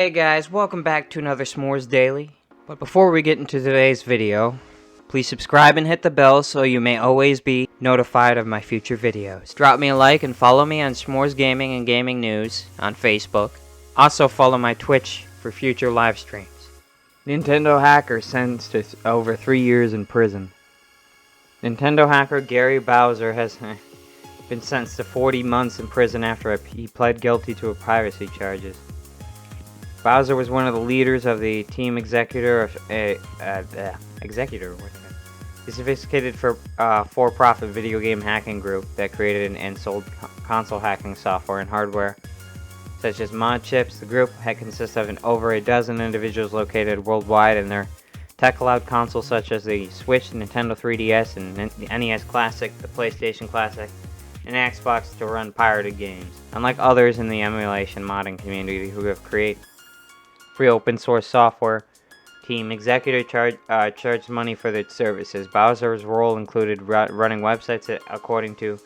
Hey guys, welcome back to another ShMoR3S Daily. But before we get into today's video, please subscribe and hit the bell so you may always be notified of my future videos. Drop me a like and follow me on ShMoR3S Gaming and Gaming News on Facebook. Also follow my Twitch for future live streams. Nintendo hacker sentenced to over 3 years in prison. Nintendo hacker Gary Bowser has been sentenced to 40 months in prison after he pled guilty to piracy charges. Bowser was one of the leaders of the team executor, a sophisticated for-profit video game hacking group that created and sold console hacking software and hardware, such as mod chips. The group consists of over a dozen individuals located worldwide, and their tech allowed consoles such as the Switch, Nintendo 3DS, and the NES Classic, the PlayStation Classic, and Xbox to run pirated games. Unlike others in the emulation modding community who have created free open source software, team executive charged money for their services. Bowser's role included running websites that, according to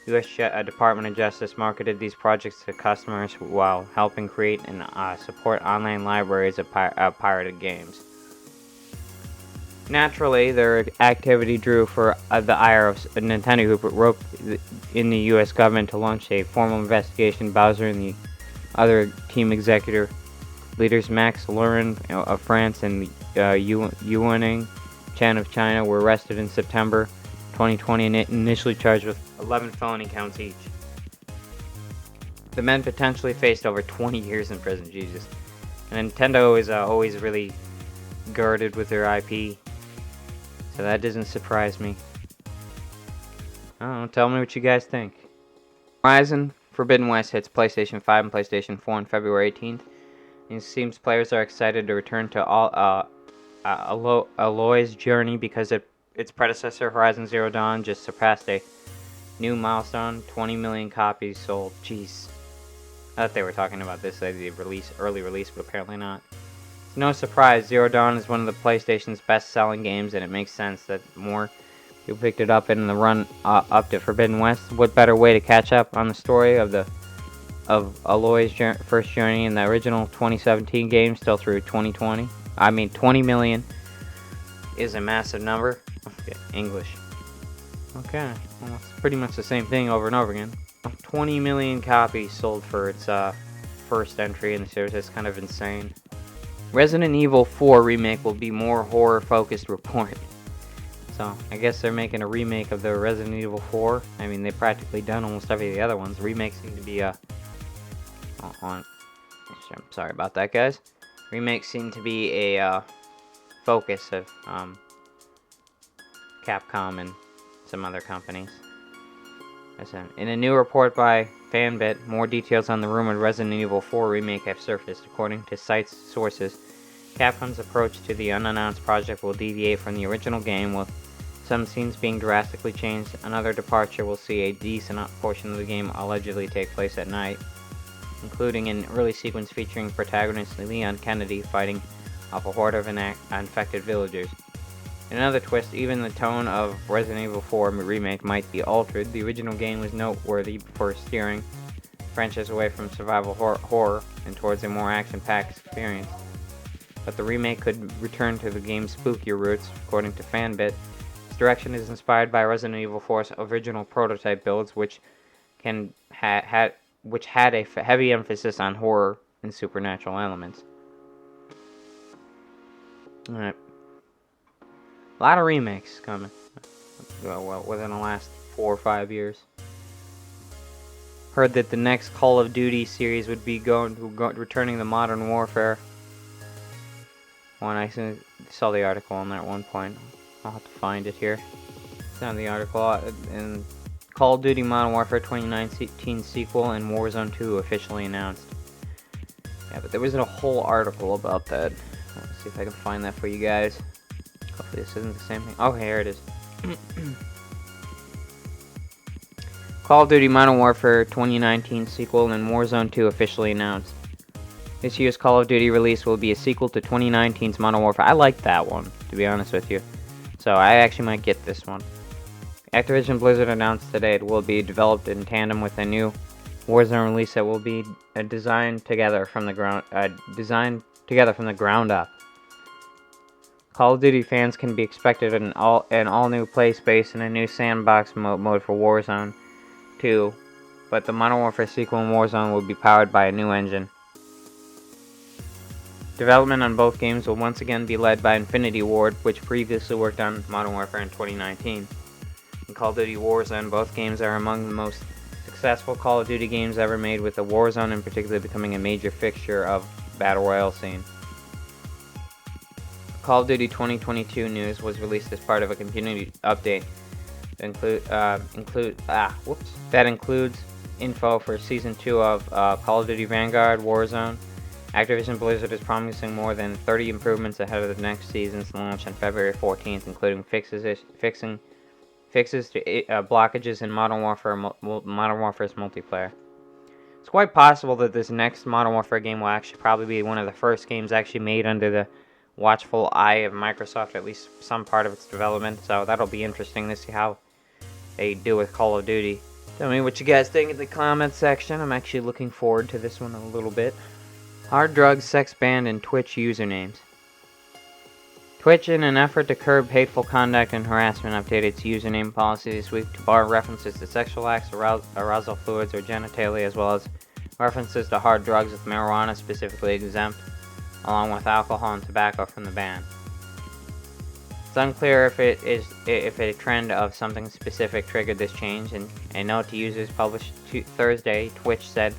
U.S. Department of Justice, marketed these projects to customers while helping create and support online libraries of pirated games. Naturally, their activity drew for the ire of Nintendo, who wrote in the U.S. government to launch a formal investigation. Bowser and the other team executive leaders Max Lurin of France and Yuaning Chen of China were arrested in September 2020 and initially charged with 11 felony counts each. The men potentially faced over 20 years in prison. Jesus. And Nintendo is always really guarded with their IP, so that doesn't surprise me. I don't know, tell me what you guys think. Horizon Forbidden West hits PlayStation 5 and PlayStation 4 on February 18th. It seems players are excited to return to Aloy's journey because its predecessor, Horizon Zero Dawn, just surpassed a new milestone: 20 million copies sold. Jeez. I thought they were talking about this as the early release, but apparently not. It's no surprise, Zero Dawn is one of the PlayStation's best-selling games, and it makes sense that more people picked it up in the run up to Forbidden West. What better way to catch up on the story of Aloy's first journey in the original 2017 game, still through 2020. 20 million is a massive number. Okay, English. Okay, well, it's pretty much the same thing over and over again. 20 million copies sold for its first entry in the series. That's kind of insane. Resident Evil 4 Remake will be more horror-focused report. So, I guess they're making a remake of the Resident Evil 4. I mean, they've practically done almost every of the other ones. Remakes seem to be I'm sorry about that, guys. Remakes seem to be a focus of Capcom and some other companies. In a new report by Fanbit, more details on the rumored Resident Evil 4 remake have surfaced. According to site's sources, Capcom's approach to the unannounced project will deviate from the original game, with some scenes being drastically changed. Another departure will see a decent portion of the game allegedly take place at night, including an early sequence featuring protagonist Leon Kennedy fighting off a horde of infected villagers. In another twist, even the tone of Resident Evil 4 Remake might be altered. The original game was noteworthy for steering the franchise away from survival horror and towards a more action-packed experience, but the remake could return to the game's spookier roots. According to Fanbit, its direction is inspired by Resident Evil 4's original prototype builds, which had a heavy emphasis on horror and supernatural elements. Alright. A lot of remakes coming. Well, within the last 4 or 5 years. Heard that the next Call of Duty series would be returning to Modern Warfare. I saw the article on that at one point. I'll have to find it here. It's on the article. In Call of Duty Modern Warfare 2019 sequel and Warzone 2 officially announced. Yeah, but there wasn't a whole article about that. Let's see if I can find that for you guys. Hopefully this isn't the same thing. Oh, here it is. Call of Duty Modern Warfare 2019 sequel and Warzone 2 officially announced. This year's Call of Duty release will be a sequel to 2019's Modern Warfare. I like that one, to be honest with you. So I actually might get this one. Activision Blizzard announced today it will be developed in tandem with a new Warzone release that will be designed together from the ground up. Call of Duty fans can be expected an all-new play space and a new sandbox mode for Warzone 2, but the Modern Warfare sequel in Warzone will be powered by a new engine. Development on both games will once again be led by Infinity Ward, which previously worked on Modern Warfare in 2019. In Call of Duty Warzone, both games are among the most successful Call of Duty games ever made, with the Warzone in particular becoming a major fixture of the Battle Royale scene. Call of Duty 2022 news was released as part of a community update that includes info for Season 2 of Call of Duty Vanguard Warzone. Activision Blizzard is promising more than 30 improvements ahead of the next season's launch on February 14th, including fixes to blockages in Modern Warfare's multiplayer. It's quite possible that this next Modern Warfare game will actually probably be one of the first games actually made under the watchful eye of Microsoft, at least some part of its development, so that'll be interesting to see how they do with Call of Duty. Tell me what you guys think in the comments section. I'm actually looking forward to this one a little bit. Hard drugs, sex ban, and Twitch usernames. Twitch, in an effort to curb hateful conduct and harassment, updated its username policy this week to bar references to sexual acts, arousal fluids, or genitalia, as well as references to hard drugs, with marijuana specifically exempt, along with alcohol and tobacco from the ban. It's unclear if a trend of something specific triggered this change. In a note to users published Thursday, Twitch said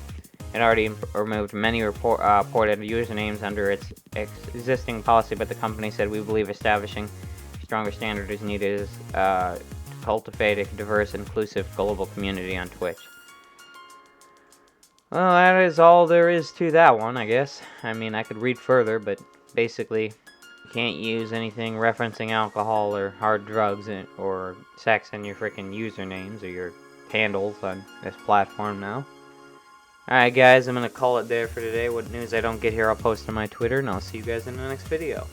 it already removed many reported usernames under its existing policy, but the company said, "We believe establishing stronger standards is needed to cultivate a diverse, inclusive global community on Twitch." Well, that is all there is to that one, I guess. I mean, I could read further, but basically, you can't use anything referencing alcohol or hard drugs or sex in your freaking usernames or your handles on this platform now. Alright guys, I'm going to call it there for today. What news I don't get here, I'll post on my Twitter, and I'll see you guys in the next video.